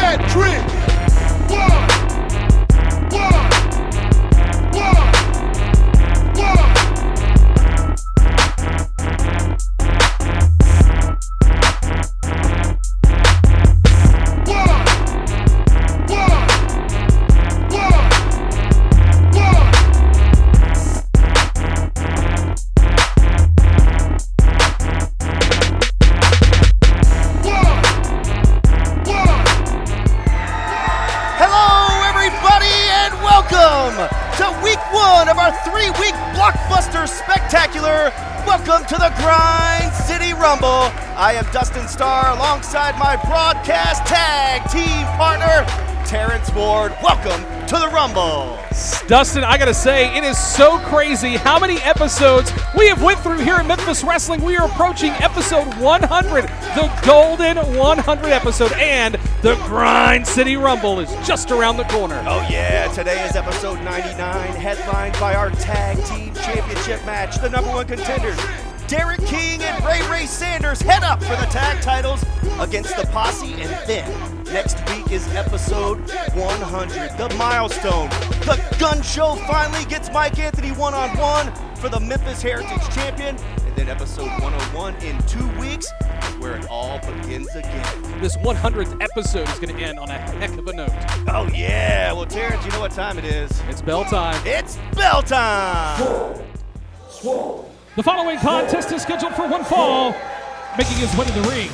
that drink. One. Three-week blockbuster spectacular. Welcome to the Grind City Rumble. I am Dustin Starr alongside my broadcast tag team partner, Terrence Ward. Welcome to the Rumble. Dustin, I gotta say, it is so crazy how many episodes we have went through here at Memphis Wrestling. We are approaching episode 100, the golden 100 episode, and the Grind City Rumble is just around the corner. Oh yeah, today is episode 99, headlined by our tag team championship match. The number one contenders, Derek King and Ray Sanders, head up for the tag titles against the Posse. And then next week is episode 100, the milestone. The gun show finally gets Mike Anthony one-on-one for the Memphis Heritage Champion. And then episode 101 in 2 weeks is where it all begins again. This 100th episode is going to end on a heck of a note. Oh yeah, well Terrence, you know what time it is. It's bell time. It's bell time! Swole. The following contest is scheduled for one fall. Making his way to the ring,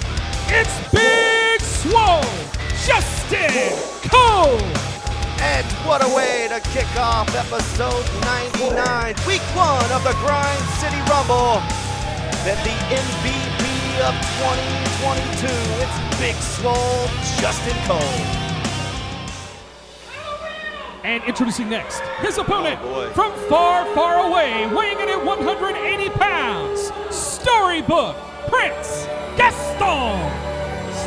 it's Big Swole, Justin Cole. And what a way to kick off episode 99, week one of the Grind City Rumble. Then the MVP of 2022, it's Big Swole, Justin Cole. And introducing next, his opponent from far, far away, weighing in at 180 pounds, Storybook Prince Gaston.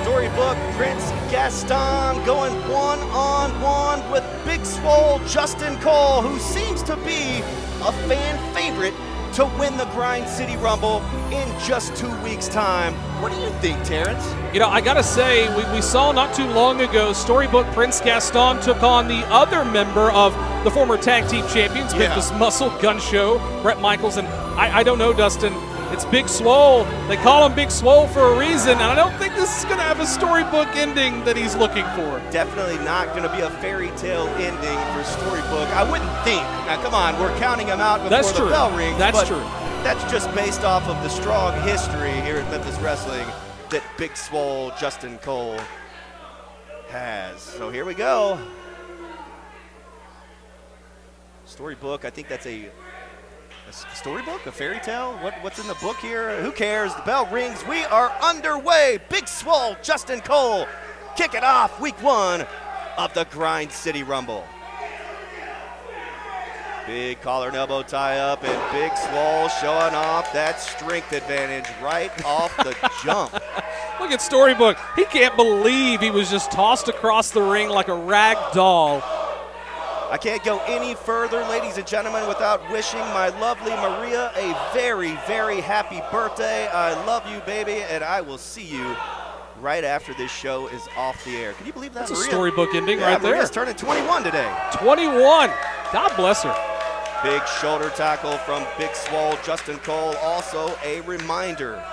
Storybook Prince Gaston going one-on-one with Big Swole Justin Cole, who seems to be a fan favorite to win the Grind City Rumble in just 2 weeks' time. What do you think, Terrence? You know, I gotta say, we saw not too long ago, Storybook Prince Gaston took on the other member of the former tag team champions, Memphis Muscle Gun Show, Brett Michaels, and I don't know, Dustin, it's Big Swole. They call him Big Swole for a reason, and I don't think this is gonna have a storybook ending that he's looking for. Definitely not gonna be a fairy tale ending for Storybook. I wouldn't think. Now, come on, we're counting him out before the bell rings. That's true. That's just based off of the strong history here at Memphis Wrestling that Big Swole Justin Cole has. So here we go. Storybook, I think that's a storybook, a fairy tale? What's in the book here? Who cares? The bell rings. We are underway. Big Swole Justin Cole kicking off week one of the Grind City Rumble. Big collar and elbow tie up, and Big Swole showing off that strength advantage right off the jump. Look at Storybook. He can't believe he was just tossed across the ring like a rag doll. I can't go any further, ladies and gentlemen, without wishing my lovely Maria a very, very happy birthday. I love you, baby, and I will see you right after this show is off the air. Can you believe that, That's Maria? a Storybook ending right there. Maria's turning 21 today. 21. God bless her. Big shoulder tackle from Big Swole Justin Cole. Also a reminder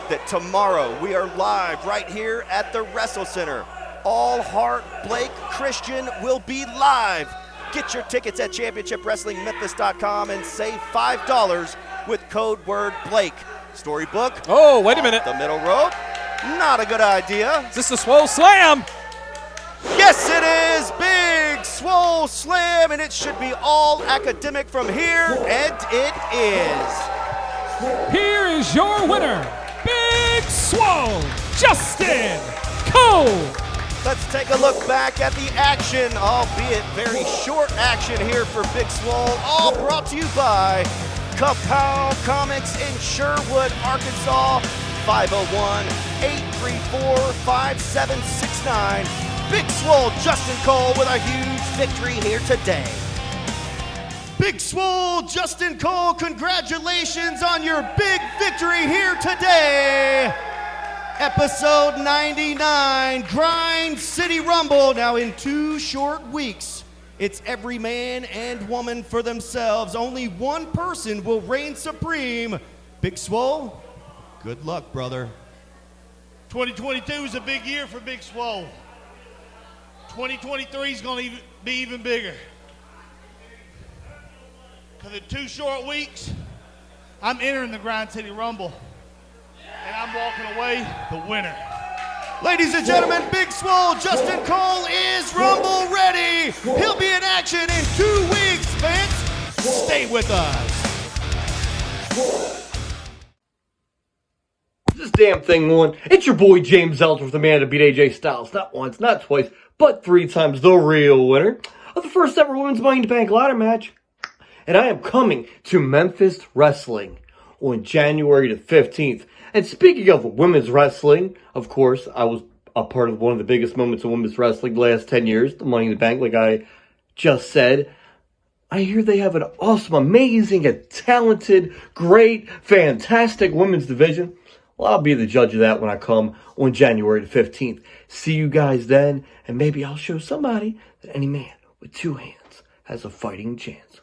that tomorrow we are live right here at the WrestleCenter. All Heart Blake Christian will be live. Get your tickets at ChampionshipWrestlingMemphis.com and save $5 with code word Blake. Storybook. Oh, wait a minute. The middle rope. Not a good idea. Is this the Swole Slam? Yes, it is. Big Swole Slam, and it should be all academic from here, and it is. Here is your winner, Big Swole Justin Cole. Let's take a look back at the action, albeit very short action here for Big Swole. All brought to you by Kapow Comics in Sherwood, Arkansas. 501-834-5769. Big Swole Justin Cole with a huge victory here today. Big Swole Justin Cole, congratulations on your big victory here today. Episode 99, Grind City Rumble. Now in 2 short weeks, it's every man and woman for themselves. Only one person will reign supreme. Big Swole, good luck, brother. 2022 is a big year for Big Swole. 2023 is going to be even bigger. Because in 2 short weeks, I'm entering the Grind City Rumble. And I'm walking away the winner. Ladies and gentlemen, Big Swole, Justin Cole is Rumble ready. He'll be in action in 2 weeks, fans. Stay with us. This damn thing won. It's your boy James Ellsworth, the man to beat AJ Styles. Not once, not twice, but 3 times the real winner of the first ever Women's Money in the Bank ladder match. And I am coming to Memphis Wrestling on January the 15th. And speaking of women's wrestling, of course, I was a part of one of the biggest moments of women's wrestling the last 10 years, the Money in the Bank, like I just said. I hear they have an awesome, amazing, and talented, great, fantastic women's division. Well, I'll be the judge of that when I come on January the 15th. See you guys then, and maybe I'll show somebody that any man with 2 hands has a fighting chance.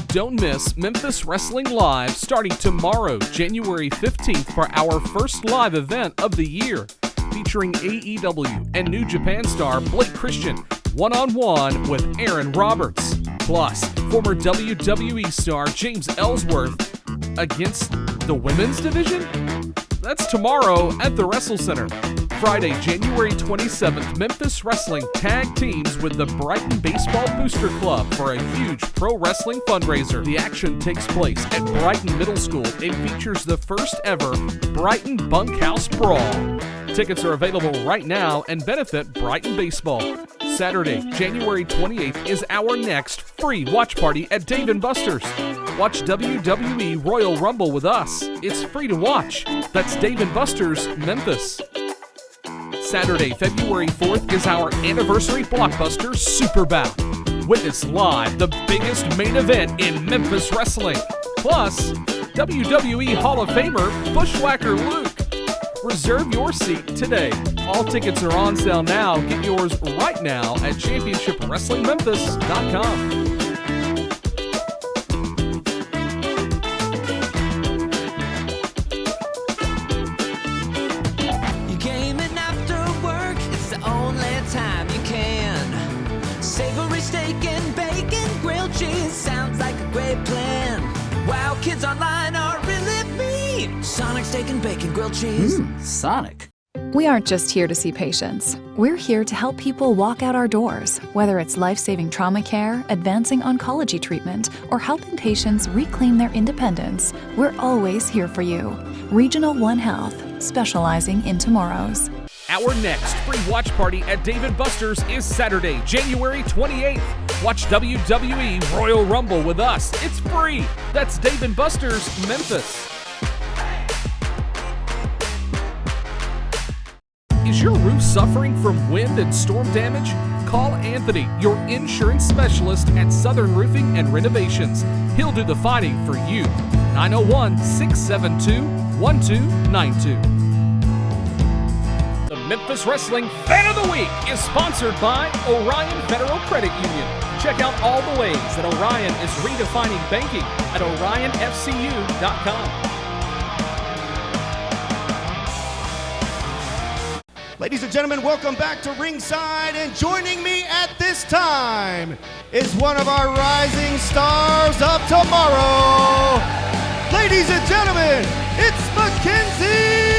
Don't miss Memphis Wrestling Live starting tomorrow, January 15th, for our first live event of the year, featuring AEW and New Japan star Blake Christian, one-on-one with Aaron Roberts, plus former WWE star James Ellsworth against the women's division? That's tomorrow at the WrestleCenter. Friday, January 27th, Memphis Wrestling tag teams with the Brighton Baseball Booster Club for a huge pro wrestling fundraiser. The action takes place at Brighton Middle School and features the first ever Brighton Bunkhouse Brawl. Tickets are available right now and benefit Brighton Baseball. Saturday, January 28th is our next free watch party at Dave & Buster's. Watch WWE Royal Rumble with us. It's free to watch. That's Dave & Buster's, Memphis. Saturday, February 4th is our anniversary blockbuster Super Bout. Witness live the biggest main event in Memphis wrestling. Plus, WWE Hall of Famer Bushwhacker Luke. Reserve your seat today. All tickets are on sale now. Get yours right now at championshipwrestlingmemphis.com. Steak and bacon, grilled cheese sounds like a great plan. Wow, kids online are really mean. Sonic steak and bacon, grilled cheese. Sonic. We aren't just here to see patients. We're here to help people walk out our doors, whether it's life-saving trauma care, advancing oncology treatment, or helping patients reclaim their independence. We're always here for you. Regional One Health, specializing in tomorrows. Our next free watch party at Dave & Buster's is Saturday, January 28th. Watch WWE Royal Rumble with us. It's free. That's Dave & Buster's, Memphis. Is your roof suffering from wind and storm damage? Call Anthony, your insurance specialist at Southern Roofing and Renovations. He'll do the fighting for you. 901-672-1292. Memphis Wrestling Fan of the Week is sponsored by Orion Federal Credit Union. Check out all the ways that Orion is redefining banking at orionfcu.com. Ladies and gentlemen, welcome back to ringside, and joining me at this time is one of our rising stars of tomorrow. Ladies and gentlemen, it's Mackenzie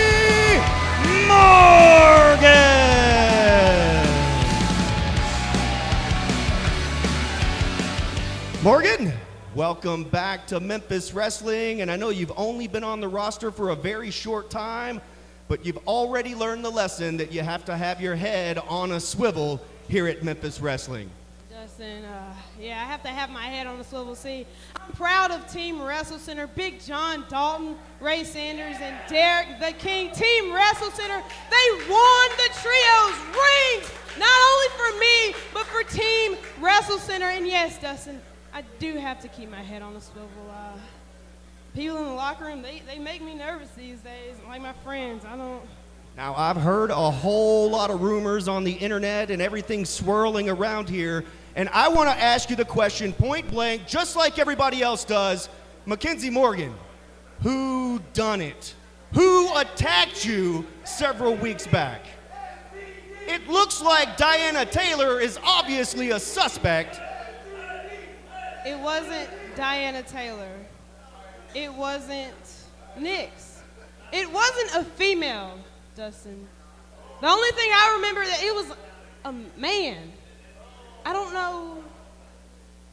Morgan, welcome back to Memphis Wrestling, and I know you've only been on the roster for a very short time, but you've already learned the lesson that you have to have your head on a swivel here at Memphis Wrestling. Dustin, yeah, I have to have my head on a swivel. See, I'm proud of Team WrestleCenter, Big John Dalton, Ray Sanders, and Derek the King. Team WrestleCenter, they won the trios rings, not only for me, but for Team WrestleCenter. And yes, Dustin, I do have to keep my head on a swivel. people in the locker room, they make me nervous these days, like my friends. I don't. Now, I've heard a whole lot of rumors on the internet and everything swirling around here, and I want to ask you the question point blank, just like everybody else does. Mackenzie Morgan, who done it? Who attacked you several weeks back? It looks like Diana Taylor is obviously a suspect. It wasn't Diana Taylor. It wasn't Nyx. It wasn't a female, Dustin. The only thing I remember that it was a man. I don't know.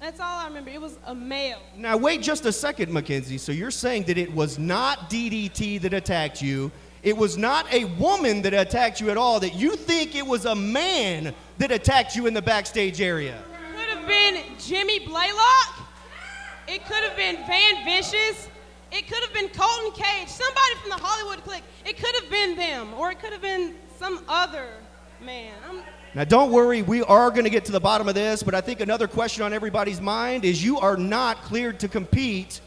That's all I remember. It was a male. Now, wait just a second, Mackenzie. So you're saying that it was not DDT that attacked you. It was not a woman that attacked you at all, that you think it was a man that attacked you in the backstage area. It could have been Jimmy Blaylock. It could have been Van Vicious. It could have been Colton Cage. Somebody from the Hollywood clique. It could have been them, or it could have been some other man. Now, don't worry, we are going to get to the bottom of this, but I think another question on everybody's mind is you are not cleared to compete.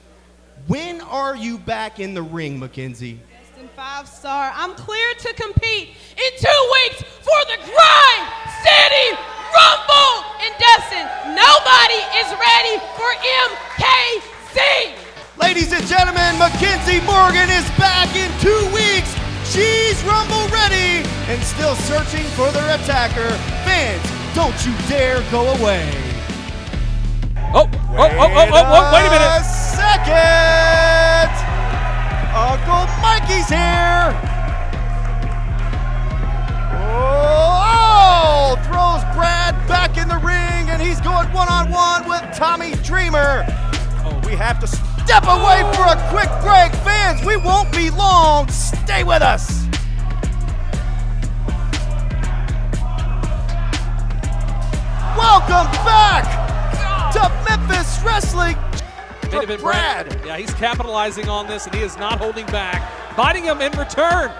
When are you back in the ring, Mackenzie? Destin 5-star. I'm cleared to compete in 2 weeks for the Grind City Rumble. And Dustin, nobody is ready for MKC. Ladies and gentlemen, Mackenzie Morgan is back in 2 weeks. She's Rumble ready and still searching for their attacker. Fans, don't you dare go away. Wait a minute. Second! Uncle Mikey's here. Oh, throws Brad back in the ring, and he's going one-on-one with Tommy Dreamer. Oh, we have to step away for a quick break. Fans, we won't be long. Stay with us. Welcome back to Memphis Wrestling. Main event, Brad. Yeah, he's capitalizing on this, and he is not holding back. Biting him in return.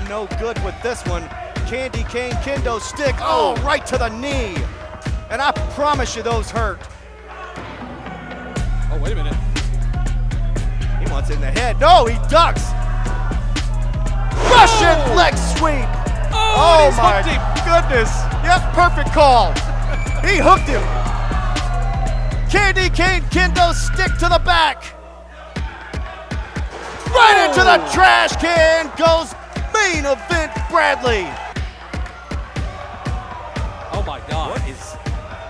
No good with this one. Candy cane kendo stick. Oh, right to the knee. And I promise you those hurt. Oh, wait a minute. He wants it in the head. No, he ducks. Russian leg sweep. Oh, my goodness. Yep, perfect call. He hooked him. Candy cane kendo stick to the back. Right into the trash can goes main event Bradley. Oh my God.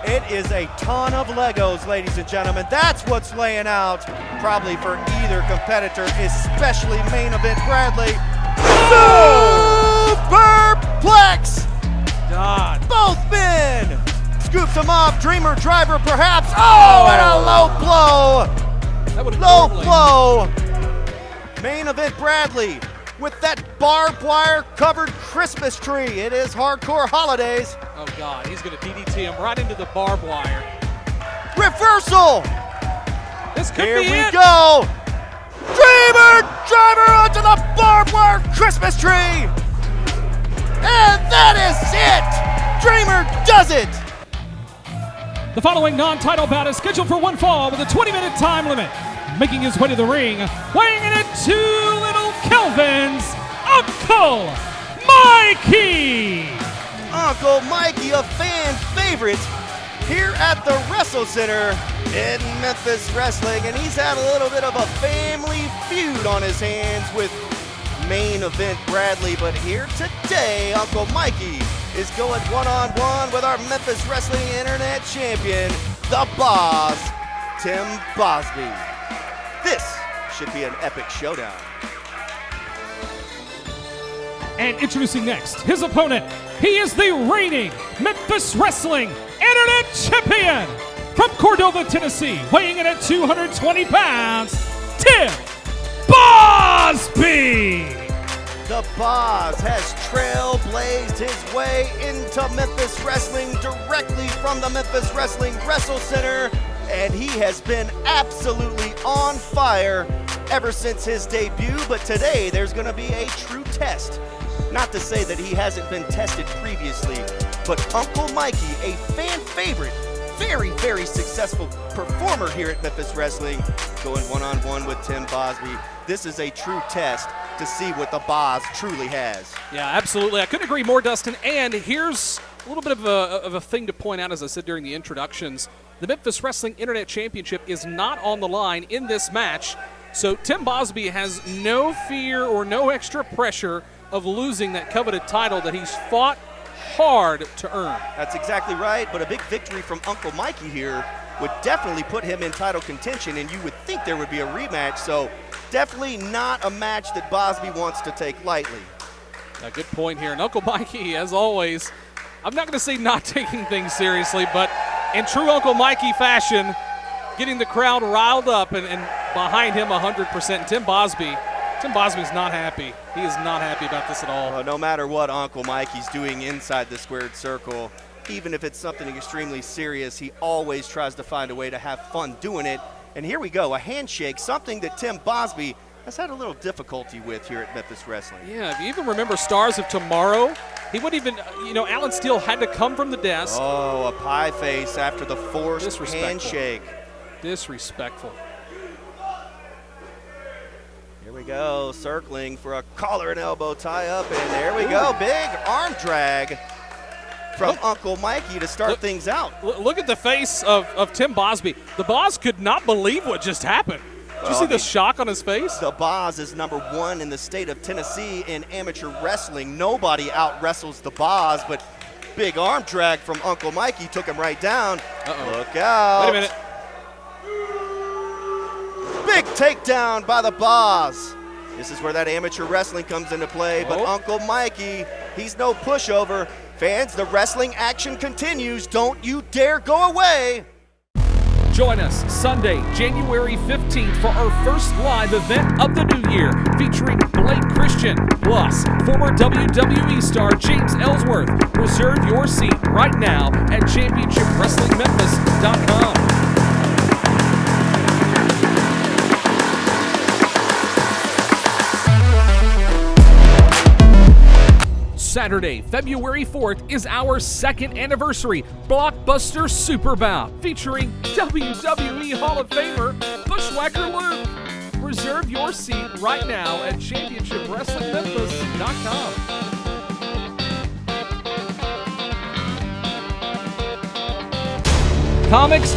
It is a ton of Legos, ladies and gentlemen. That's what's laying out probably for either competitor, especially main event Bradley. Superplex! God. Both men! Scoops him up, Dreamer driver perhaps. Oh, and a low blow! That would've Low normally- blow! Main event Bradley with that barbed wire covered Christmas tree. It is hardcore holidays. Oh God, he's gonna DDT him right into the barbed wire. Reversal! This could Here be we it. go! Dreamer driver onto the barbed wire Christmas tree! And that is it! Dreamer does it! The following non-title bout is scheduled for one fall with a 20-minute time limit. Making his way to the ring, weighing in at 2 little Kelvins, Uncle Mikey! Uncle Mikey, a fan favorite here at the WrestleCenter in Memphis Wrestling, and he's had a little bit of a family feud on his hands with main event Bradley, but here today, Uncle Mikey is going one-on-one with our Memphis Wrestling Internet Champion, the Boss, Tim Bosby. This should be an epic showdown. And introducing next, his opponent, he is the reigning Memphis Wrestling Internet Champion from Cordova, Tennessee, weighing in at 220 pounds, Tim Bosby! The Boss has trailblazed his way into Memphis Wrestling directly from the Memphis Wrestling WrestleCenter, and he has been absolutely on fire ever since his debut, but today there's going to be a true test. Not to say that he hasn't been tested previously, but Uncle Mikey, a fan favorite very, very successful performer here at Memphis Wrestling, going one-on-one with Tim Bosby. This is a true test to see what the Boz truly has. Yeah, absolutely. I couldn't agree more, Dustin. And here's a little bit of a thing to point out, as I said during the introductions. The Memphis Wrestling Internet Championship is not on the line in this match, so Tim Bosby has no fear or no extra pressure of losing that coveted title that he's fought hard to earn. That's exactly right, but a big victory from Uncle Mikey here would definitely put him in title contention, and you would think there would be a rematch, so definitely not a match that Bosby wants to take lightly. A good point here. And Uncle Mikey, as always, I'm not going to say not taking things seriously, but in true Uncle Mikey fashion, getting the crowd riled up and behind him 100%. Tim Bosby's not happy. He is not happy about this at all. No matter what Uncle Mikey's doing inside the squared circle, even if it's something extremely serious, he always tries to find a way to have fun doing it. And here we go, a handshake, something that Tim Bosby has had a little difficulty with here at Memphis Wrestling. Yeah, if you even remember Stars of Tomorrow, he wouldn't even, Alan Steele had to come from the desk. Oh, a pie face after the forced handshake. Disrespectful. Here we go, circling for a collar and elbow tie-up, and there we go, big arm drag from Uncle Mikey to start things out. Look at the face of Tim Bosby. The Boz could not believe what just happened. Did you see the shock on his face? The Boz is #1 in the state of Tennessee in amateur wrestling. Nobody out-wrestles the Boz, but big arm drag from Uncle Mikey took him right down. Look out. Wait a minute. Big takedown by the Boz. This is where that amateur wrestling comes into play, but Uncle Mikey, he's no pushover. Fans, the wrestling action continues. Don't you dare go away. Join us Sunday, January 15th for our first live event of the new year, featuring Blake Christian, plus former WWE star James Ellsworth. Reserve your seat right now at ChampionshipWrestlingMemphis.com. Saturday, February 4th is our second anniversary Blockbuster Super Bout, featuring WWE Hall of Famer Bushwhacker Luke. Reserve your seat right now at ChampionshipWrestlingMemphis.com. Comics,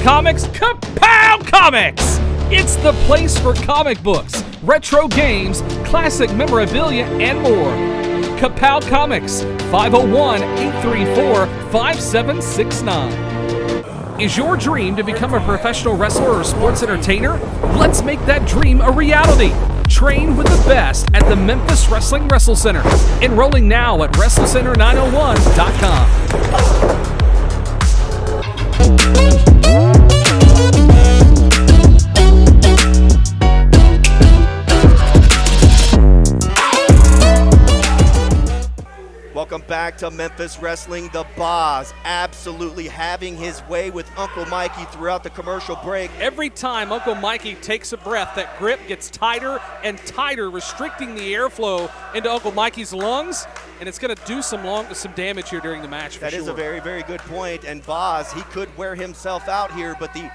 Kapow Comics! It's the place for comic books, retro games, classic memorabilia, and more. Kapow Comics, 501-834-5769. Is your dream to become a professional wrestler or sports entertainer? Let's make that dream a reality. Train with the best at the Memphis Wrestling WrestleCenter. Enrolling now at WrestleCenter901.com. Welcome back to Memphis Wrestling. The Boz absolutely having his way with Uncle Mikey throughout the commercial break. Every time Uncle Mikey takes a breath, that grip gets tighter and tighter, restricting the airflow into Uncle Mikey's lungs, and it's going to do some damage here during the match for That sure. is a very, very good point. And Boz, he could wear himself out here, but the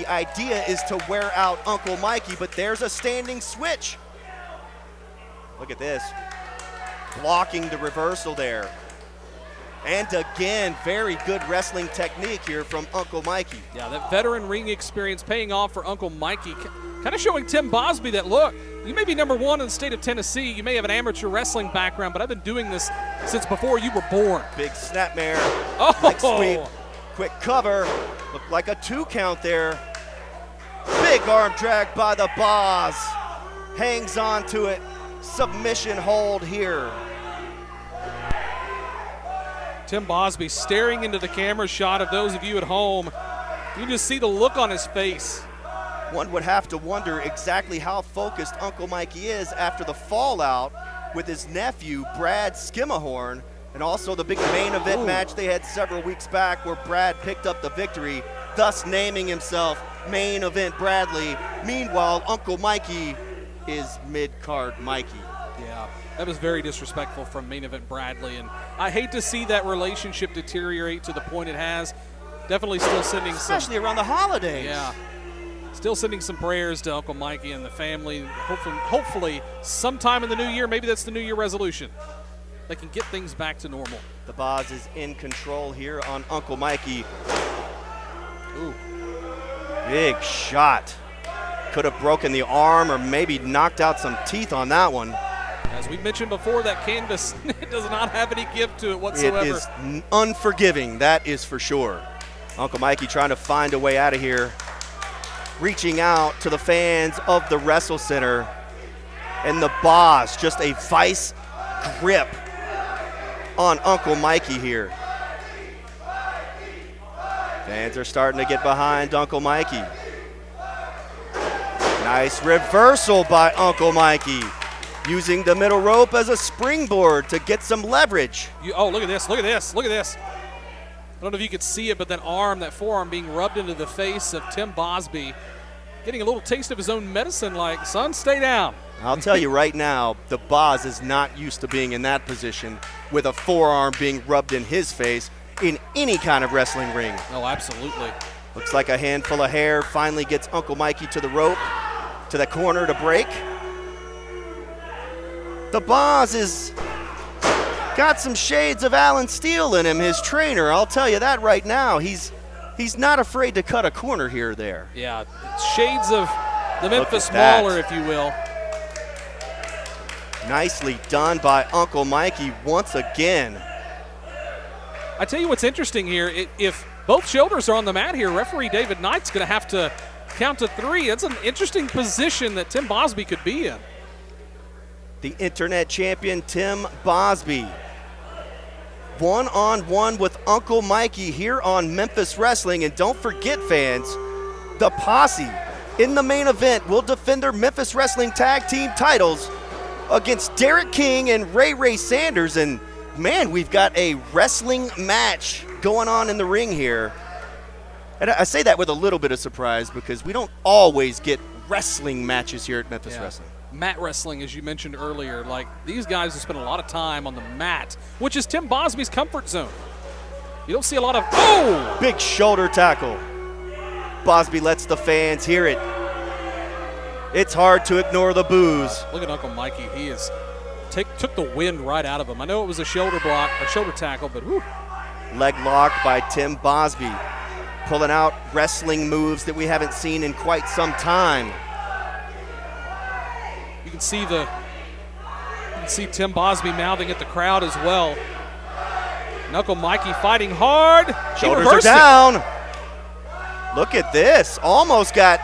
idea is to wear out Uncle Mikey, but there's a standing switch. Look at this. Blocking the reversal there. And again, very good wrestling technique here from Uncle Mikey. Yeah, that veteran ring experience paying off for Uncle Mikey. Kind of showing Tim Bosby that, look, you may be #1 in the state of Tennessee. You may have an amateur wrestling background, but I've been doing this since before you were born. Big snapmare. Oh! Leg sweep. Quick cover. Looked like a 2 count there. Big arm drag by the Boz. Hangs on to it. Submission hold here. Tim Bosby staring into the camera shot of those of you at home. You just see the look on his face. One would have to wonder exactly how focused Uncle Mikey is after the fallout with his nephew, Brad Skimahorn, and also the big main event match they had several weeks back where Brad picked up the victory, thus naming himself Main Event Bradley. Meanwhile, Uncle Mikey is mid-card Mikey. Yeah, that was very disrespectful from Main Event Bradley, and I hate to see that relationship deteriorate to the point it has. Definitely still sending especially around the holidays. Yeah. Still sending some prayers to Uncle Mikey and the family. Hopefully sometime in the new year, maybe that's the New Year resolution, they can get things back to normal. The Boz is in control here on Uncle Mikey. Ooh. Big shot. Could have broken the arm or maybe knocked out some teeth on that one. As we mentioned before, that canvas does not have any give to it whatsoever. It is unforgiving, that is for sure. Uncle Mikey trying to find a way out of here. Reaching out to the fans of the WrestleCenter. And the Boz, just a vice grip on Uncle Mikey here. Fans are starting to get behind Uncle Mikey. Nice reversal by Uncle Mikey. Using the middle rope as a springboard to get some leverage. Oh, look at this, look at this, look at this. I don't know if you could see it, but that forearm being rubbed into the face of Tim Bosby, getting a little taste of his own medicine like, son, stay down. I'll tell you right now, the Boz is not used to being in that position with a forearm being rubbed in his face in any kind of wrestling ring. Oh, absolutely. Looks like a handful of hair finally gets Uncle Mikey to the rope, to the corner to break. The Boz is got some shades of Alan Steele in him, his trainer. I'll tell you that right now. He's not afraid to cut a corner here or there. Yeah, shades of the Memphis Mauler, if you will. Nicely done by Uncle Mikey once again. I tell you what's interesting here. If both shoulders are on the mat here, referee David Knight's going to have to count to 3. That's an interesting position that Tim Bosby could be in. The internet champion Tim Bosby. One-on-one with Uncle Mikey here on Memphis Wrestling. And don't forget, fans, the Posse in the main event will defend their Memphis Wrestling Tag Team titles against Derek King and Ray Sanders. And man, we've got a wrestling match going on in the ring here. And I say that with a little bit of surprise because we don't always get wrestling matches here at Memphis Wrestling. Mat wrestling, as you mentioned earlier, like these guys have spent a lot of time on the mat, which is Tim Bosby's comfort zone. You don't see a lot of, oh! Big shoulder tackle. Bosby lets the fans hear it. It's hard to ignore the boos. Look at Uncle Mikey. He is took the wind right out of him. I know it was a shoulder block, a shoulder tackle, but whew. Leg lock by Tim Bosby. Pulling out wrestling moves that we haven't seen in quite some time. You can see Tim Bosby mouthing at the crowd as well. And Uncle Mikey fighting hard. Shoulders are down. Look at this. Almost got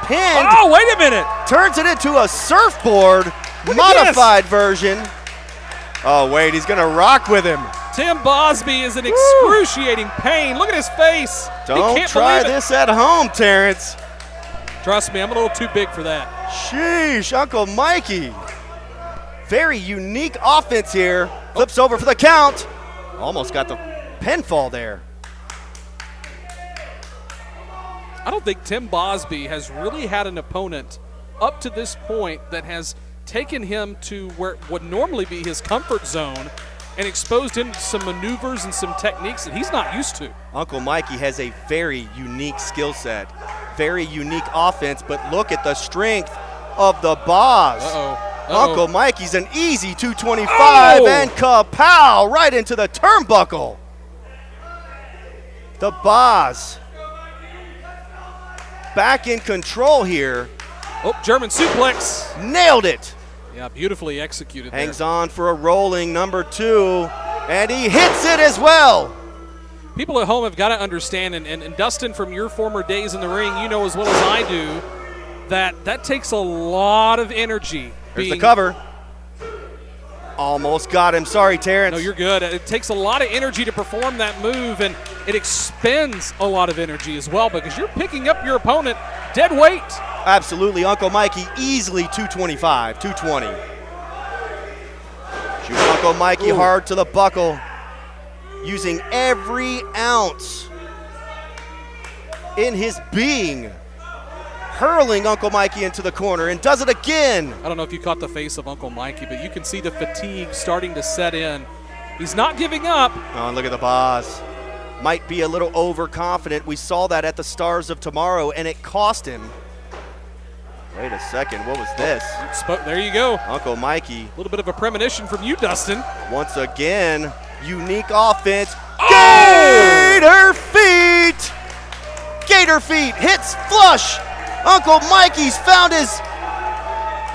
pinned. Oh, wait a minute. Turns it into a surfboard. Modified version. Oh, wait. He's going to rock with him. Tim Bosby is in excruciating pain. Look at his face. Don't try this at home, Terrence. Trust me, I'm a little too big for that. Sheesh, Uncle Mikey. Very unique offense here. Flips over for the count. Almost got the pinfall there. I don't think Tim Bosby has really had an opponent up to this point that has taken him to where would normally be his comfort zone and exposed him to some maneuvers and some techniques that he's not used to. Uncle Mikey has a very unique skill set, very unique offense, but look at the strength of the Boz. Uncle Mikey's an easy 225 and kapow right into the turnbuckle. The Boz back in control here. Oh, German suplex. Nailed it. Yeah, beautifully executed there. Hangs on for a rolling number 2, and he hits it as well. People at home have got to understand, and Dustin, from your former days in the ring, you know as well as I do, that takes a lot of energy. Here's the cover. Almost got him. Sorry, Terrence. No, you're good. It takes a lot of energy to perform that move, and it expends a lot of energy as well because you're picking up your opponent dead weight. Absolutely. Uncle Mikey easily 225, 220. Shoots Uncle Mikey hard to the buckle, using every ounce in his being. Hurling Uncle Mikey into the corner and does it again. I don't know if you caught the face of Uncle Mikey, but you can see the fatigue starting to set in. He's not giving up. Oh, and look at the Boz. might be a little overconfident. We saw that at the Stars of Tomorrow, and it cost him. Wait a second, what was this? There you go. Uncle Mikey. A little bit of a premonition from you, Dustin. Once again, unique offense. Oh! Gator feet! Gator feet hits flush. Uncle Mikey's found his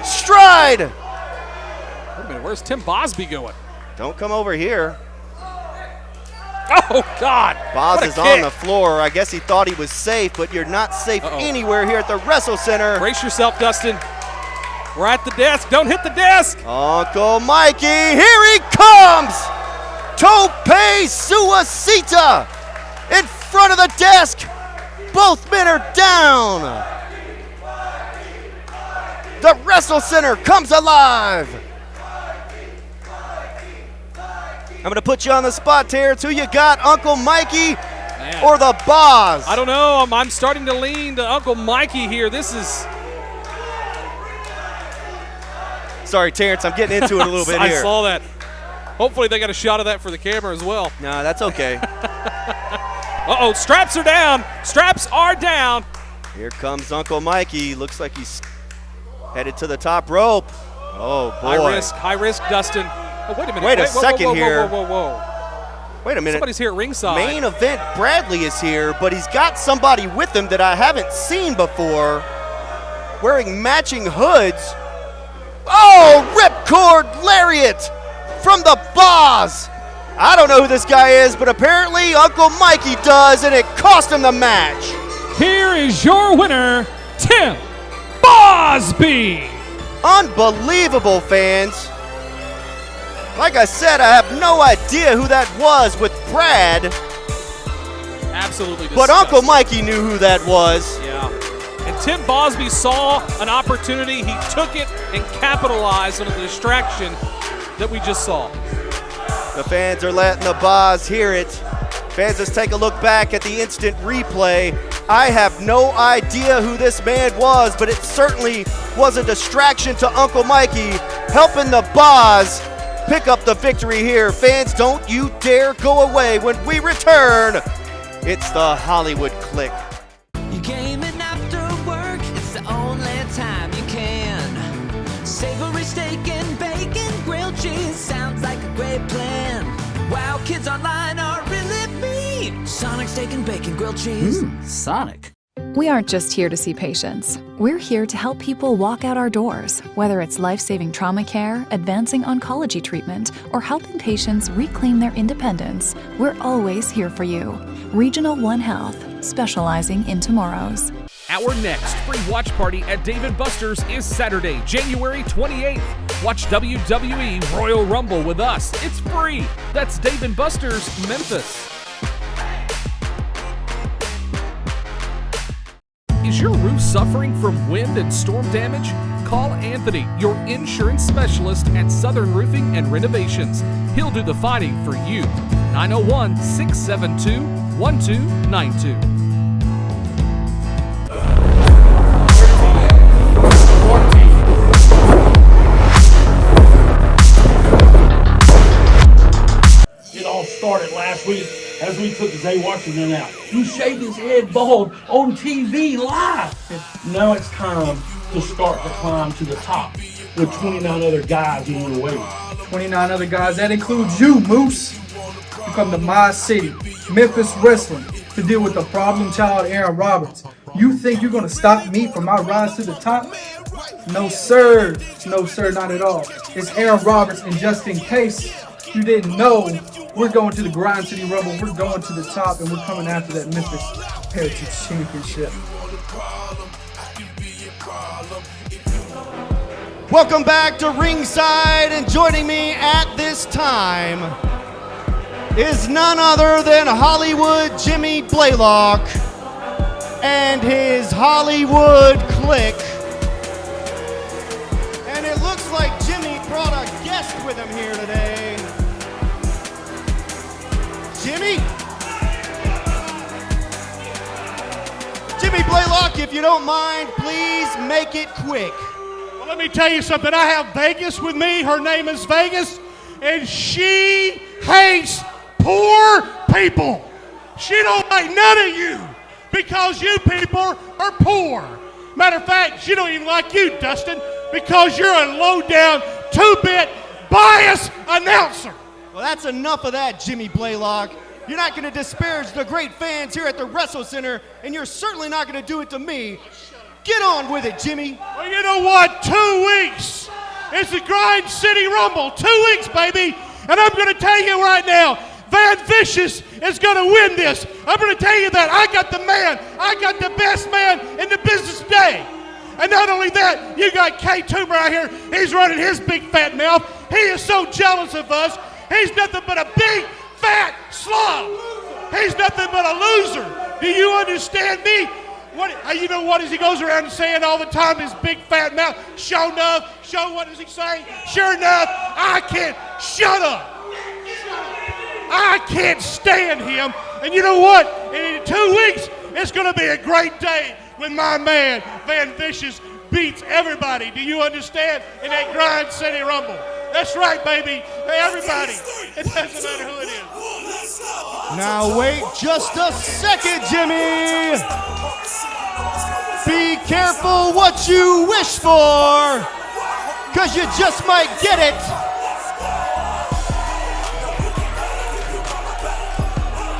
stride. Wait a minute, where's Tim Bosby going? Don't come over here. Oh, God. Boz is on the floor. I guess he thought he was safe, but you're not safe anywhere here at the WrestleCenter. Brace yourself, Dustin. We're at the desk. Don't hit the desk. Uncle Mikey, here he comes. Tope Suicida in front of the desk. Both men are down. The WrestleCenter comes alive. I'm going to put you on the spot, Terrence. Who you got, Uncle Mikey or the Boz? I don't know. I'm starting to lean to Uncle Mikey here. This is... Sorry, Terrence. I'm getting into it a little bit here. I saw that. Hopefully they got a shot of that for the camera as well. No, that's okay. Uh-oh, straps are down. Straps are down. Here comes Uncle Mikey. Looks like he's headed to the top rope. Oh, boy. High risk, Dustin. Oh, wait a minute. Wait a second here. Whoa. Wait a minute. Somebody's here at ringside. Main event Bradley is here, but he's got somebody with him that I haven't seen before, wearing matching hoods. Oh, ripcord lariat from the Boz. I don't know who this guy is, but apparently Uncle Mikey does, and it cost him the match. Here is your winner, Tim Bosby. Unbelievable, fans. Like I said, I have no idea who that was with Brad. Absolutely disgusting. But Uncle Mikey knew who that was. Yeah. And Tim Bosby saw an opportunity. He took it and capitalized on the distraction that we just saw. The fans are letting the Boz hear it. Fans, let's take a look back at the instant replay. I have no idea who this man was, but it certainly was a distraction to Uncle Mikey, helping the Boz pick up the victory here. Fans, don't you dare go away. When we return, it's the Hollywood Click. You came in after work, it's the only time you can. Savory steak and bacon, grilled cheese, sounds like a great plan. Wow, kids online are really mean. Sonic steak and bacon, grilled cheese. Sonic. We aren't just here to see patients. We're here to help people walk out our doors, whether it's life-saving trauma care, advancing oncology treatment, or helping patients reclaim their independence. We're always here for you. Regional One Health, specializing in tomorrows. Our next free watch party at Dave & Buster's is Saturday, January 28th. Watch WWE Royal Rumble with us. It's free. That's Dave & Buster's, Memphis. Is your roof suffering from wind and storm damage? Call Anthony, your insurance specialist at Southern Roofing and Renovations. He'll do the fighting for you. 901-672-1292. It all started last week as we took Zay Washington out. He shaved his head bald on TV live. Now it's time to start the climb to the top with 29 other guys who went away. 29 other guys. That includes you, Moose. You come to my city, Memphis Wrestling, to deal with the problem child, Aaron Roberts. You think you're going to stop me from my rise to the top? No, sir. No, sir, not at all. It's Aaron Roberts, and just in case you didn't know, we're going to the Grind City Rumble. We're going to the top, and we're coming after that Memphis Heritage Championship. Welcome back to ringside, and joining me at this time is none other than Hollywood Jimmy Blaylock and his Hollywood Click. And it looks like Jimmy brought a guest with him here today. Jimmy? Jimmy Blaylock, if you don't mind, please make it quick. Well, let me tell you something. I have Vegas with me. Her name is Vegas, and she hates poor people. She don't like none of you because you people are poor. Matter of fact, she don't even like you, Dustin, because you're a low-down, two-bit, biased announcer. Well, that's enough of that, Jimmy Blaylock. You're not going to disparage the great fans here at the WrestleCenter, and you're certainly not going to do it to me. Get on with it, Jimmy. Well, you know what? 2 weeks. It's the Grind City Rumble. 2 weeks, baby. And I'm going to tell you right now, Van Vicious is going to win this. I'm going to tell you that. I got the man. I got the best man in the business today. And not only that, you got K. Toomer out here. He's running his big fat mouth. He is so jealous of us. He's nothing but a big fat slob. He's nothing but a loser. Do you understand me? You know what is he goes around saying all the time, his big fat mouth? Show enough. Show, what does he say? Sure enough, I can't. Shut up. I can't stand him. And you know what? In 2 weeks, it's going to be a great day when my man, Van Vicious, beats everybody. Do you understand? In that Grind City Rumble. That's right, baby. Hey, everybody. It doesn't matter who it is. Now wait just a second, Jimmy. Be careful what you wish for, because you just might get it.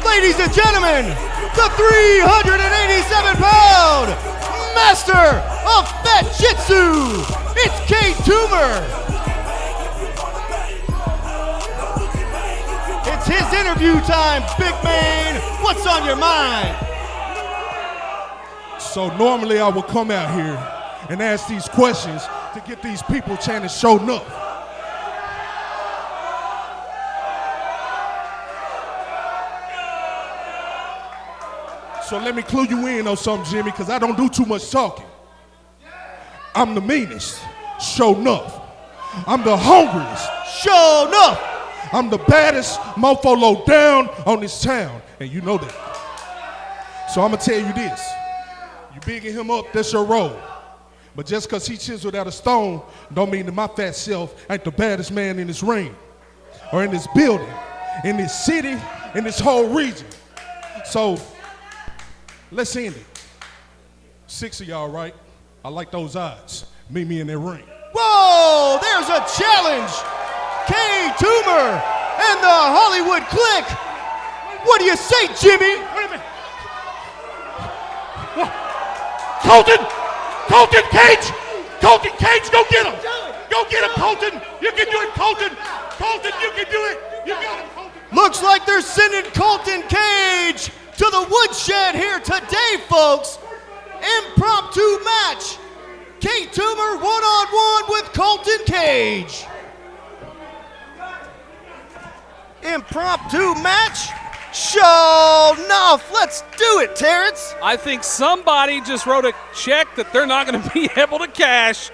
Ladies and gentlemen, the 387-pound master of Fat Jitsu, it's K. Toomer. It's his interview time, big man. What's on your mind? So normally I would come out here and ask these questions to get these people chanting show enough. So let me clue you in on something, Jimmy, because I don't do too much talking. I'm the meanest, show enough. I'm the hungriest, show enough. I'm the baddest mofo low down on this town, and you know that. So I'm gonna tell you this. You bigging him up, that's your role. But just because he chiseled out a stone don't mean that my fat self ain't the baddest man in this ring, or in this building, in this city, in this whole region. So let's end it. 6 of y'all, right? I like those odds. Meet me in that ring. Whoa, there's a challenge. K. Toomer and the Hollywood Click. What do you say, Jimmy? Wait a minute. What? Colton Cage! Colton Cage, go get him! Go get him, Colton! You can do it, Colton! Colton, you can do it! You got him, Colton! Looks like they're sending Colton Cage to the woodshed here today, folks. Impromptu match. K. Toomer one-on-one with Colton Cage. Impromptu match? Show enough. Let's do it, Terrence. I think somebody just wrote a check that they're not going to be able to cash.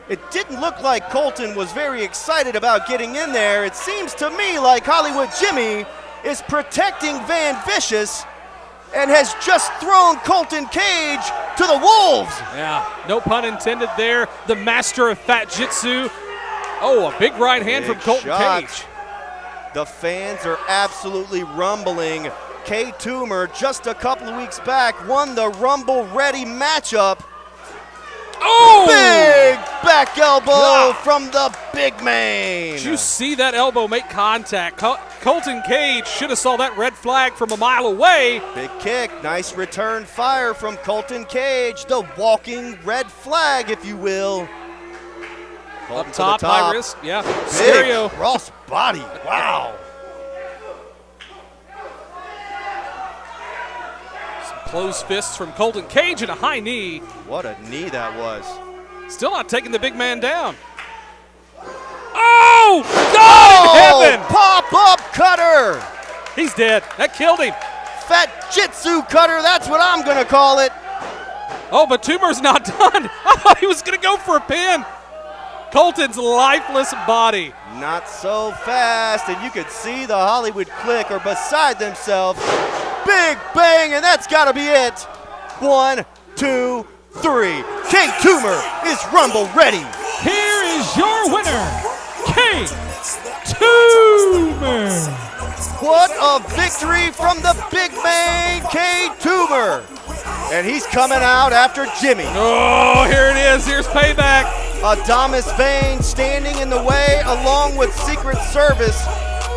It didn't look like Colton was very excited about getting in there. It seems to me like Hollywood Jimmy is protecting Van Vicious and has just thrown Colton Cage to the wolves. Yeah, no pun intended there. The master of Fat Jitsu. Oh, a big right hand from Colton Cage. The fans are absolutely rumbling. K. Toomer, just a couple of weeks back, won the Rumble Ready matchup. Oh! Big back elbow from the big man. Did you see that elbow make contact? Colton Cage should have saw that red flag from a mile away. Big kick, nice return fire from Colton Cage, the walking red flag, if you will. Up top, high wrist, yeah. Big Stereo. cross body, wow. Some closed fists from Colton Cage and a high knee. What a knee that was. Still not taking the big man down. Oh! God in heaven! Pop-up cutter. He's dead. That killed him. Fat Jitsu cutter, that's what I'm gonna call it. Oh, but Toomer's not done. I thought he was gonna go for a pin. Colton's lifeless body. Not so fast, and you could see the Hollywood Click are beside themselves. Big bang, and that's gotta be it. 1, 2, 3. K. Toomer is Rumble ready. Here is your winner, K. Toomer. What a victory from the big man, K-Toomer. And he's coming out after Jimmy. Oh, here it is. Here's payback. Adamas Vane standing in the way along with Secret Service,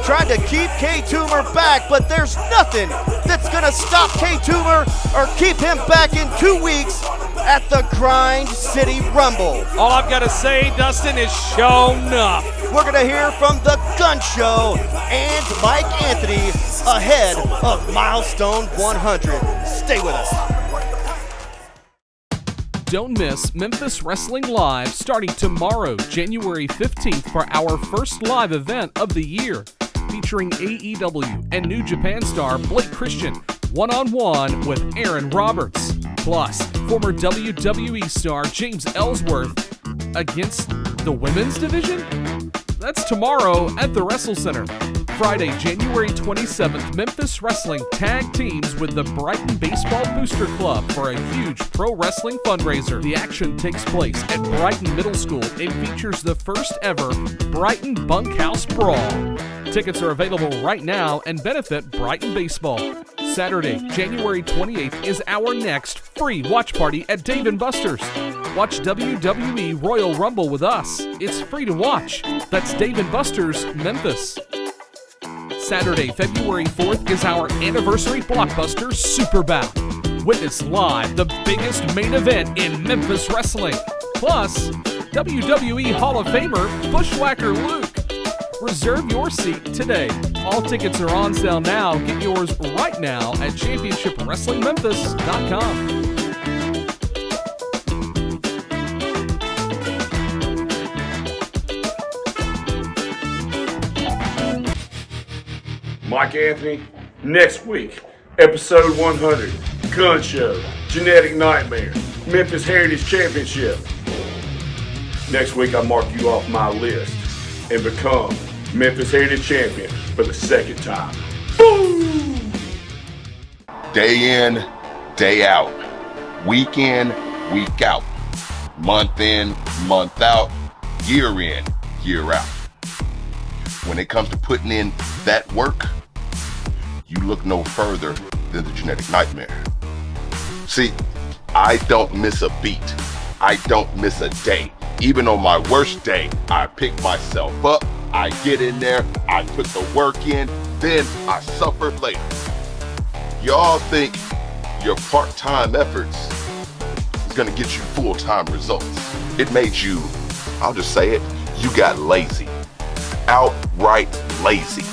trying to keep K-Toomer back, but there's nothing that's gonna stop K-Toomer or keep him back in 2 weeks at the Grind City Rumble. All I've got to say, Dustin, is show enough. We're gonna hear from the Gun Show and Mike Anthony ahead of Milestone 100. Stay with us. Don't miss Memphis Wrestling Live starting tomorrow, January 15th, for our first live event of the year, featuring AEW and New Japan star Blake Christian, one-on-one with Aaron Roberts. Plus, former WWE star James Ellsworth against the women's division? That's tomorrow at the WrestleCenter. Friday, January 27th, Memphis Wrestling tag teams with the Brighton Baseball Booster Club for a huge pro wrestling fundraiser. The action takes place at Brighton Middle School and features the first ever Brighton Bunkhouse Brawl. Tickets are available right now and benefit Brighton Baseball. Saturday, January 28th is our next free watch party at Dave & Buster's. Watch WWE Royal Rumble with us. It's free to watch. That's Dave & Buster's, Memphis. Saturday, February 4th is our anniversary blockbuster Super Bout. Witness live the biggest main event in Memphis wrestling. Plus, WWE Hall of Famer Bushwhacker Luke. Reserve your seat today. All tickets are on sale now. Get yours right now at championshipwrestlingmemphis.com. Mike Anthony, next week, episode 100, Gun Show, Genetic Nightmare, Memphis Heritage Championship. Next week, I mark you off my list and become Memphis Heritage Champion for the second time. Boom! Day in, day out. Week in, week out. Month in, month out. Year in, year out. When it comes to putting in that work, you look no further than the Genetic Nightmare. See, I don't miss a beat. I don't miss a day. Even on my worst day, I pick myself up, I get in there, I put the work in, then I suffer later. Y'all think your part-time efforts is gonna get you full-time results. It made you, I'll just say it, you got lazy. Outright lazy.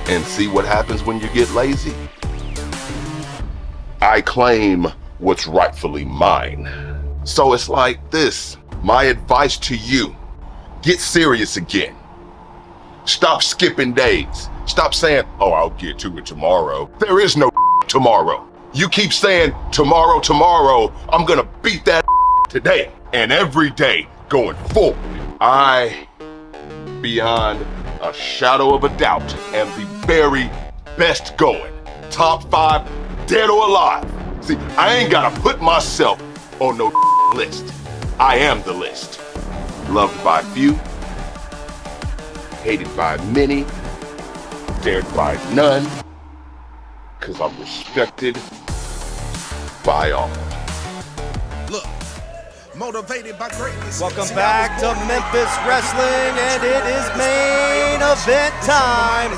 And see what happens when you get lazy? I claim what's rightfully mine. So it's like this. My advice to you, get serious again. Stop skipping days. Stop saying, oh, I'll get to it tomorrow. There is no tomorrow. You keep saying, tomorrow, tomorrow, I'm gonna beat that today and every day going forward. I, beyond a shadow of a doubt, am the very best going. Top 5, dead or alive. See, I ain't gotta put myself on no list. I am the list. Loved by few, hated by many, dared by none, cause I'm respected by all. Look. Motivated by greatness. Welcome back to Memphis Wrestling, and it is main event time.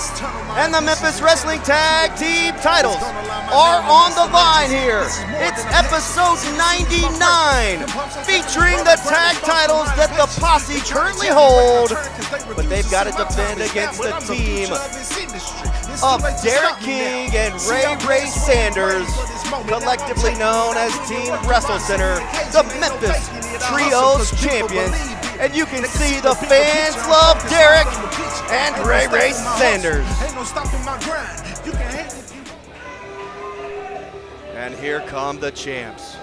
And the Memphis Wrestling Tag Team titles are on the line here. It's episode 99, featuring the tag titles that the Posse currently hold, but they've got to defend against the team of Derek King and Ray Sanders, collectively known as Team WrestleCenter, the Memphis Trios champions. And you can see the fans love Derek and Ray Sanders. And here come the champs.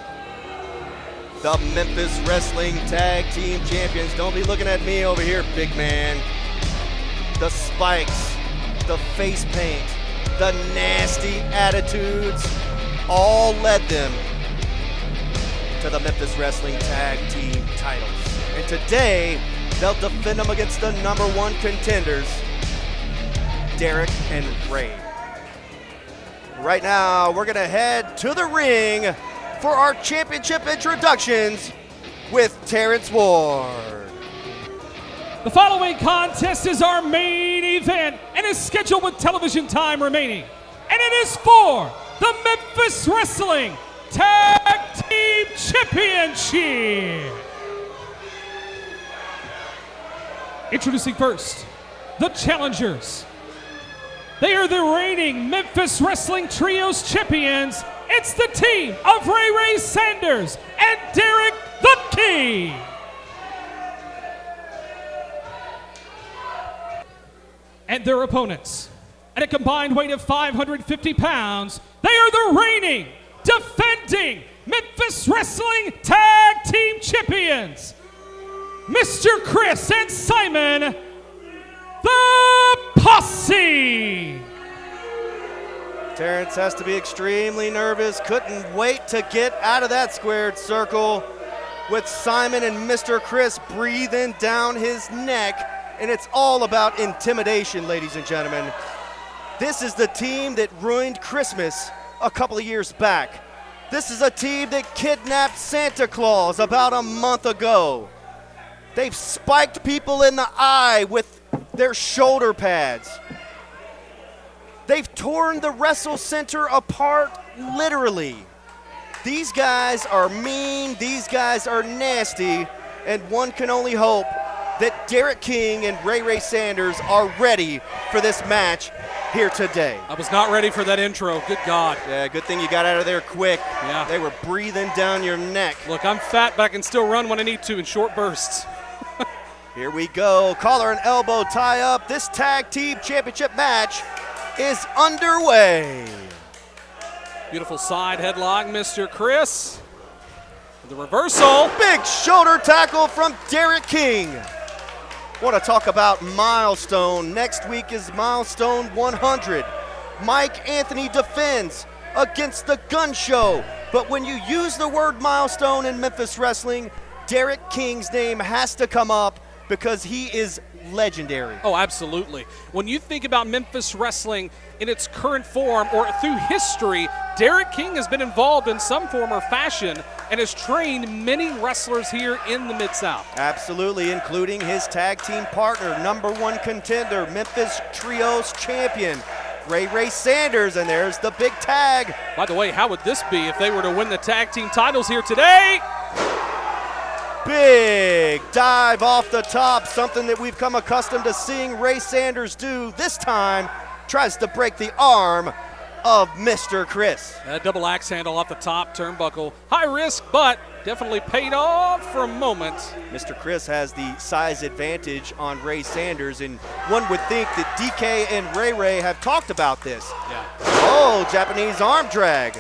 The Memphis Wrestling Tag Team Champions. Don't be looking at me over here, big man. The spikes, the face paint, the nasty attitudes, all led them to the Memphis Wrestling Tag Team titles. And today, they'll defend them against the #1 contenders, Derek and Ray. Right now, we're gonna head to the ring for our championship introductions with Terrence Ward. The following contest is our main event and is scheduled with television time remaining. And it is for the Memphis Wrestling Tag Team Championship. Introducing first, the challengers. They are the reigning Memphis Wrestling Trios champions. It's the team of Ray Sanders and Derek the King. And their opponents, at a combined weight of 550 pounds, they are the reigning, defending Memphis Wrestling Tag Team Champions, Mr. Chris and Simon, the Posse. Terrence has to be extremely nervous, couldn't wait to get out of that squared circle with Simon and Mr. Chris breathing down his neck. And it's all about intimidation, ladies and gentlemen. This is the team that ruined Christmas a couple of years back. This is a team that kidnapped Santa Claus about a month ago. They've spiked people in the eye with their shoulder pads. They've torn the WrestleCenter apart, literally. These guys are mean, these guys are nasty, and one can only hope that Derek King and Ray Sanders are ready for this match here today. I was not ready for that intro, good God. Yeah, good thing you got out of there quick. Yeah. They were breathing down your neck. Look, I'm fat, but I can still run when I need to in short bursts. Here we go, collar and elbow tie up. This tag team championship match is underway. Beautiful side headlock, Mr. Chris. The reversal. Big shoulder tackle from Derek King. Want to talk about milestone. Next week is milestone 100. Mike Anthony defends against the Gun Show. But when you use the word milestone in Memphis Wrestling, Derek King's name has to come up because he is legendary. Oh, absolutely. When you think about Memphis Wrestling in its current form or through history, Derek King has been involved in some form or fashion and has trained many wrestlers here in the Mid-South. Absolutely, including his tag team partner, #1 contender, Memphis Trios champion, Ray Sanders, and there's the big tag. By the way, how would this be if they were to win the tag team titles here today? Big dive off the top, something that we've come accustomed to seeing Ray Sanders do. This time, tries to break the arm of Mr. Chris. That double axe handle off the top turnbuckle. High risk, but definitely paid off for a moment. Mr. Chris has the size advantage on Ray Sanders, and one would think that DK and Ray have talked about this. Yeah. Oh, Japanese arm drag.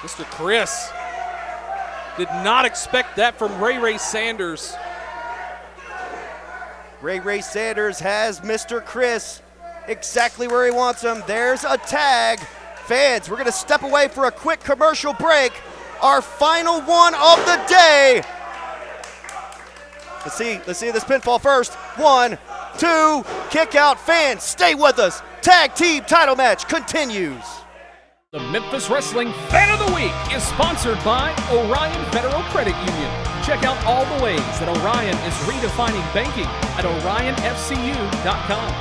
Mr. Chris did not expect that from Ray Sanders. Ray Sanders has Mr. Chris exactly where he wants him. There's a tag. Fans, we're gonna step away for a quick commercial break. Our final one of the day. Let's see this pinfall first. 1, 2, kick out. Fans, stay with us. Tag team title match continues. The Memphis Wrestling Fan of the Week is sponsored by Orion Federal Credit Union. Check out all the ways that Orion is redefining banking at orionfcu.com.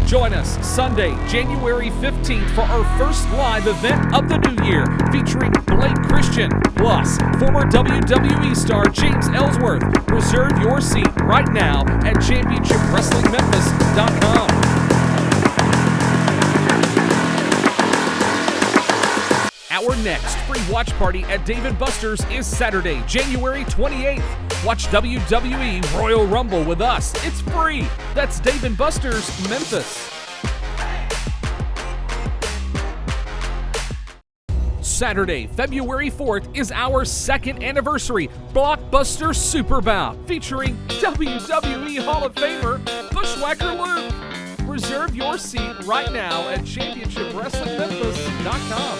Join us Sunday, January 15th for our first live event of the new year featuring Blake Christian, plus former WWE star James Ellsworth. Reserve your seat right now at championshipwrestlingmemphis.com. Our next free watch party at Dave & Buster's is Saturday, January 28th. Watch WWE Royal Rumble with us. It's free. That's Dave & Buster's Memphis. Saturday, February 4th is our second anniversary Blockbuster Super Bout featuring WWE Hall of Famer Bushwhacker Luke. Reserve your seat right now at championshipwrestlingmemphis.com.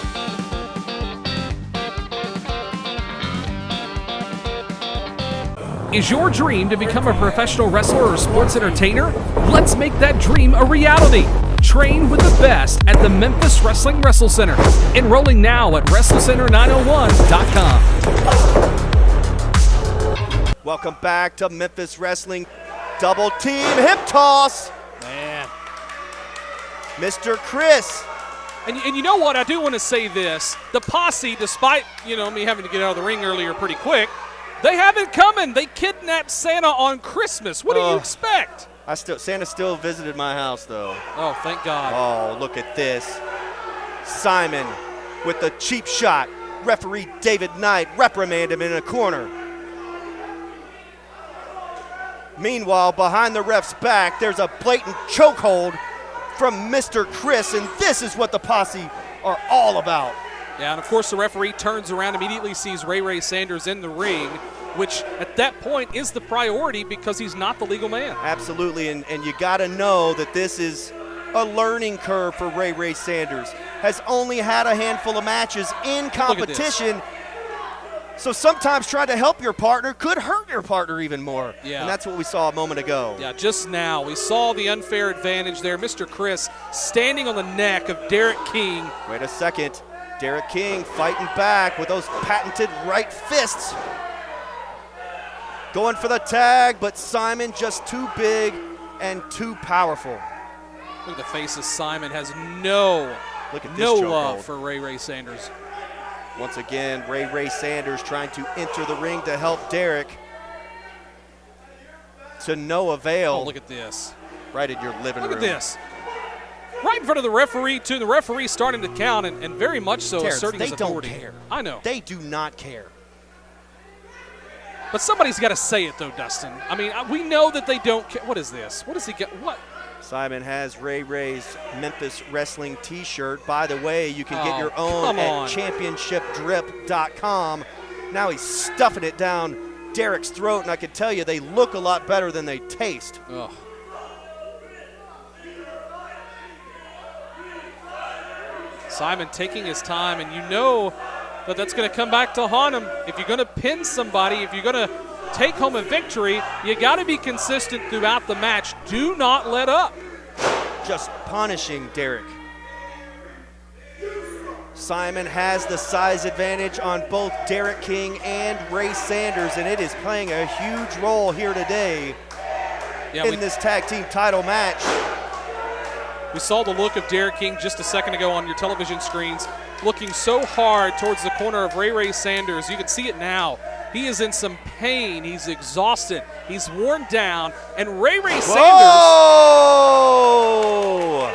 Is your dream to become a professional wrestler or sports entertainer? Let's make that dream a reality. Train with the best at the Memphis Wrestling WrestleCenter. Enrolling now at WrestleCenter901.com. Welcome back to Memphis Wrestling. Double team hip toss. Man. Mr. Chris. And you know what? I do want to say this. The posse, despite, me having to get out of the ring earlier pretty quick, they have it coming. They kidnapped Santa on Christmas. What do you expect? Santa still visited my house, though. Oh, thank God. Oh, look at this. Simon with the cheap shot. Referee David Knight reprimanded him in a corner. Meanwhile, behind the ref's back, there's a blatant chokehold from Mr. Chris, and this is what the posse are all about. Yeah, and of course the referee turns around, immediately sees Ray Sanders in the ring, which at that point is the priority because he's not the legal man. Absolutely, and you got to know that this is a learning curve for Ray Sanders. Has only had a handful of matches in competition, so sometimes trying to help your partner could hurt your partner even more. Yeah. And that's what we saw a moment ago. Yeah, just now we saw the unfair advantage there. Mr. Chris standing on the neck of Derek King. Wait a second. Derek King fighting back with those patented right fists. Going for the tag, but Simon just too big and too powerful. Look at the face of Simon. Has no love for Ray Sanders. Once again, Ray Sanders trying to enter the ring to help Derek. To no avail. Oh, look at this. Right in your living room. Look at this. Right in front of the referee, too. The referee starting to count and very much so Terrence, asserting his authority. They don't care. I know. They do not care. But somebody's got to say it, though, Dustin. I mean, we know that they don't care. What is this? What does he get? What? Simon has Ray's Memphis Wrestling t-shirt. By the way, you can get your own at championshipdrip.com. Now he's stuffing it down Derek's throat, and I can tell you they look a lot better than they taste. Ugh. Simon taking his time, and you know that that's going to come back to haunt him. If you're going to pin somebody, if you're going to take home a victory, you got to be consistent throughout the match. Do not let up. Just punishing Derek. Simon has the size advantage on both Derek King and Ray Sanders, and it is playing a huge role here today in this tag team title match. We saw the look of Derek King just a second ago on your television screens, looking so hard towards the corner of Ray Sanders. You can see it now. He is in some pain. He's exhausted. He's worn down. And Ray Sanders. Whoa!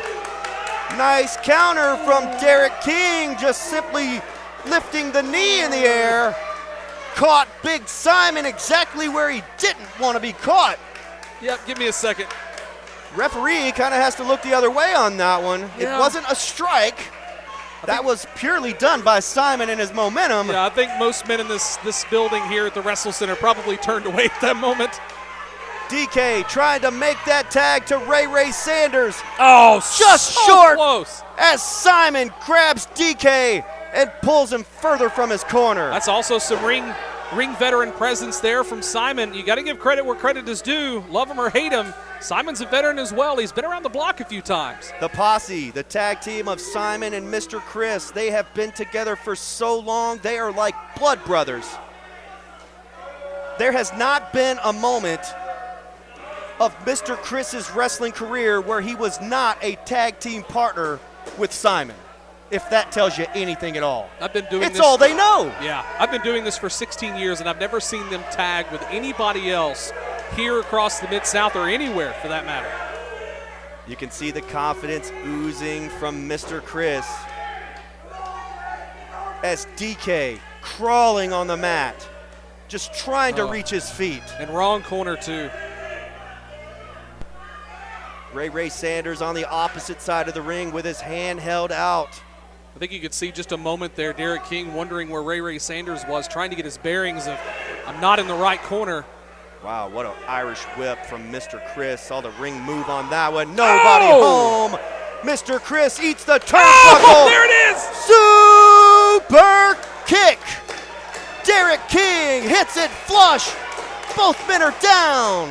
Nice counter from Derek King, just simply lifting the knee in the air. Caught Big Simon exactly where he didn't want to be caught. Yep, give me a second. Referee kind of has to look the other way on that one. Yeah. It wasn't a strike. That was purely done by Simon and his momentum. Yeah, I think most men in this building here at the WrestleCenter probably turned away at that moment. DK trying to make that tag to Ray Sanders. Oh, just so short close. As Simon grabs DK and pulls him further from his corner. That's also some ring veteran presence there from Simon. You got to give credit where credit is due. Love him or hate him, Simon's a veteran as well. He's been around the block a few times. The posse, the tag team of Simon and Mr. Chris, they have been together for so long. They are like blood brothers. There has not been a moment of Mr. Chris's wrestling career where he was not a tag team partner with Simon, if that tells you anything at all. I've been doing it's all they know. Yeah, I've been doing this for 16 years, and I've never seen them tag with anybody else here across the Mid-South or anywhere for that matter. You can see the confidence oozing from Mr. Chris as DK crawling on the mat, just trying to reach his feet. And wrong corner too. Ray Sanders on the opposite side of the ring with his hand held out. I think you could see just a moment there, Derek King wondering where Ray Sanders was, trying to get his bearings of, I'm not in the right corner. Wow, what an Irish whip from Mr. Chris. Saw the ring move on that one. Nobody home. Mr. Chris eats the turnbuckle. Oh, there it is. Super kick. Derek King hits it flush Both men are down.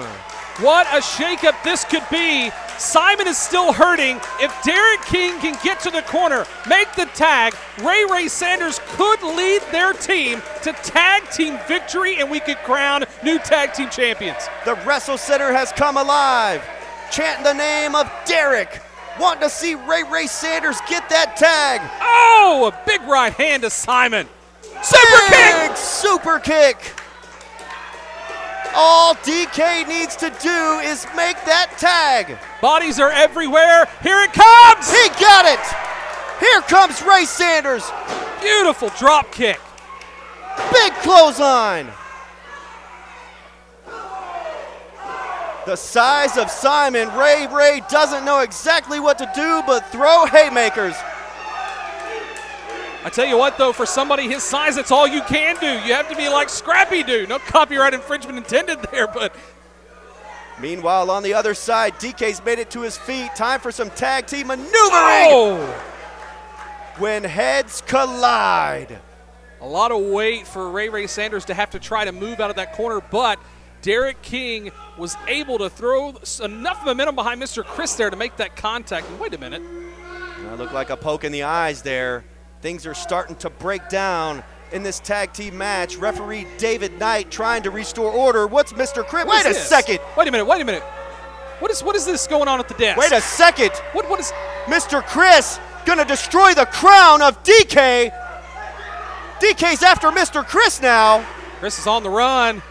What a shakeup this could be. Simon is still hurting. If Derek King can get to the corner, make the tag, Ray Sanders could lead their team to tag team victory, and we could crown new tag team champions. The WrestleCenter has come alive, chanting the name of Derek, wanting to see Ray Sanders get that tag. Oh, a big right hand to Simon. Super kick. All DK needs to do is make that tag. Bodies are everywhere. Here it comes. He got it. Here comes Ray Sanders. Beautiful drop kick. Big clothesline. The size of Simon, Ray doesn't know exactly what to do but throw haymakers. I tell you what, though, for somebody his size, that's all you can do. You have to be like Scrappy Doo. No copyright infringement intended there, but... Meanwhile, on the other side, DK's made it to his feet. Time for some tag team maneuvering. Oh! When heads collide. A lot of weight for Ray Sanders to have to try to move out of that corner, but Derek King was able to throw enough momentum behind Mr. Chris there to make that contact. And wait a minute. That looked like a poke in the eyes there. Things are starting to break down in this tag team match. Referee David Knight trying to restore order. What's Mr. Chris? Wait a second. Wait a minute. What is this going on at the desk? Wait a second. What is Mr. Chris gonna destroy the crown of DK. DK's after Mr. Chris now. Chris is on the run.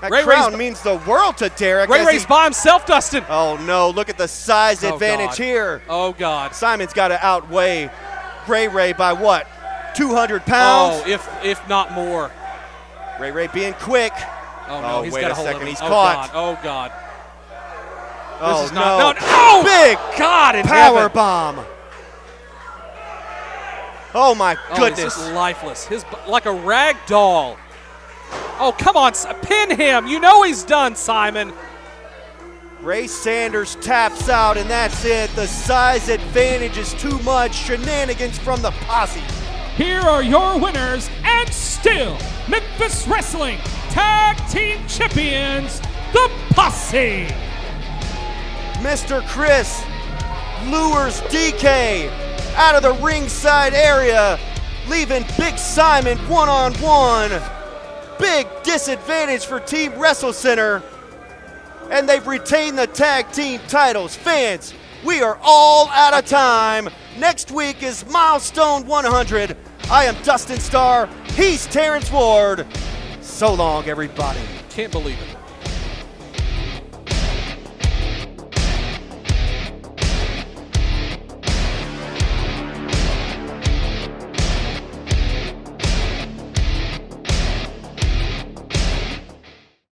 That crown means the world to Derek. Ray's by himself, Dustin. Oh no, look at the size advantage here. Oh God. Simon's got to outweigh Ray by what? 200 pounds? Oh, if not more. Ray being quick. Oh no, he's got a hold of him. He's caught. Oh God. Oh this is not, no. Oh, big God in power heaven. bomb. Oh my goodness. He's just lifeless. Like a rag doll. Oh, come on, pin him. You know he's done, Simon. Ray Sanders taps out, and that's it. The size advantage is too much. Shenanigans from the posse. Here are your winners, and still Memphis Wrestling Tag Team Champions, the Posse. Mr. Chris lures DK out of the ringside area, leaving Big Simon one-on-one. Big disadvantage for Team WrestleCenter. And they've retained the tag team titles. Fans, we are all out of time. Next week is Milestone 100. I am Dustin Starr. He's Terrence Ward. So long, everybody. Can't believe it.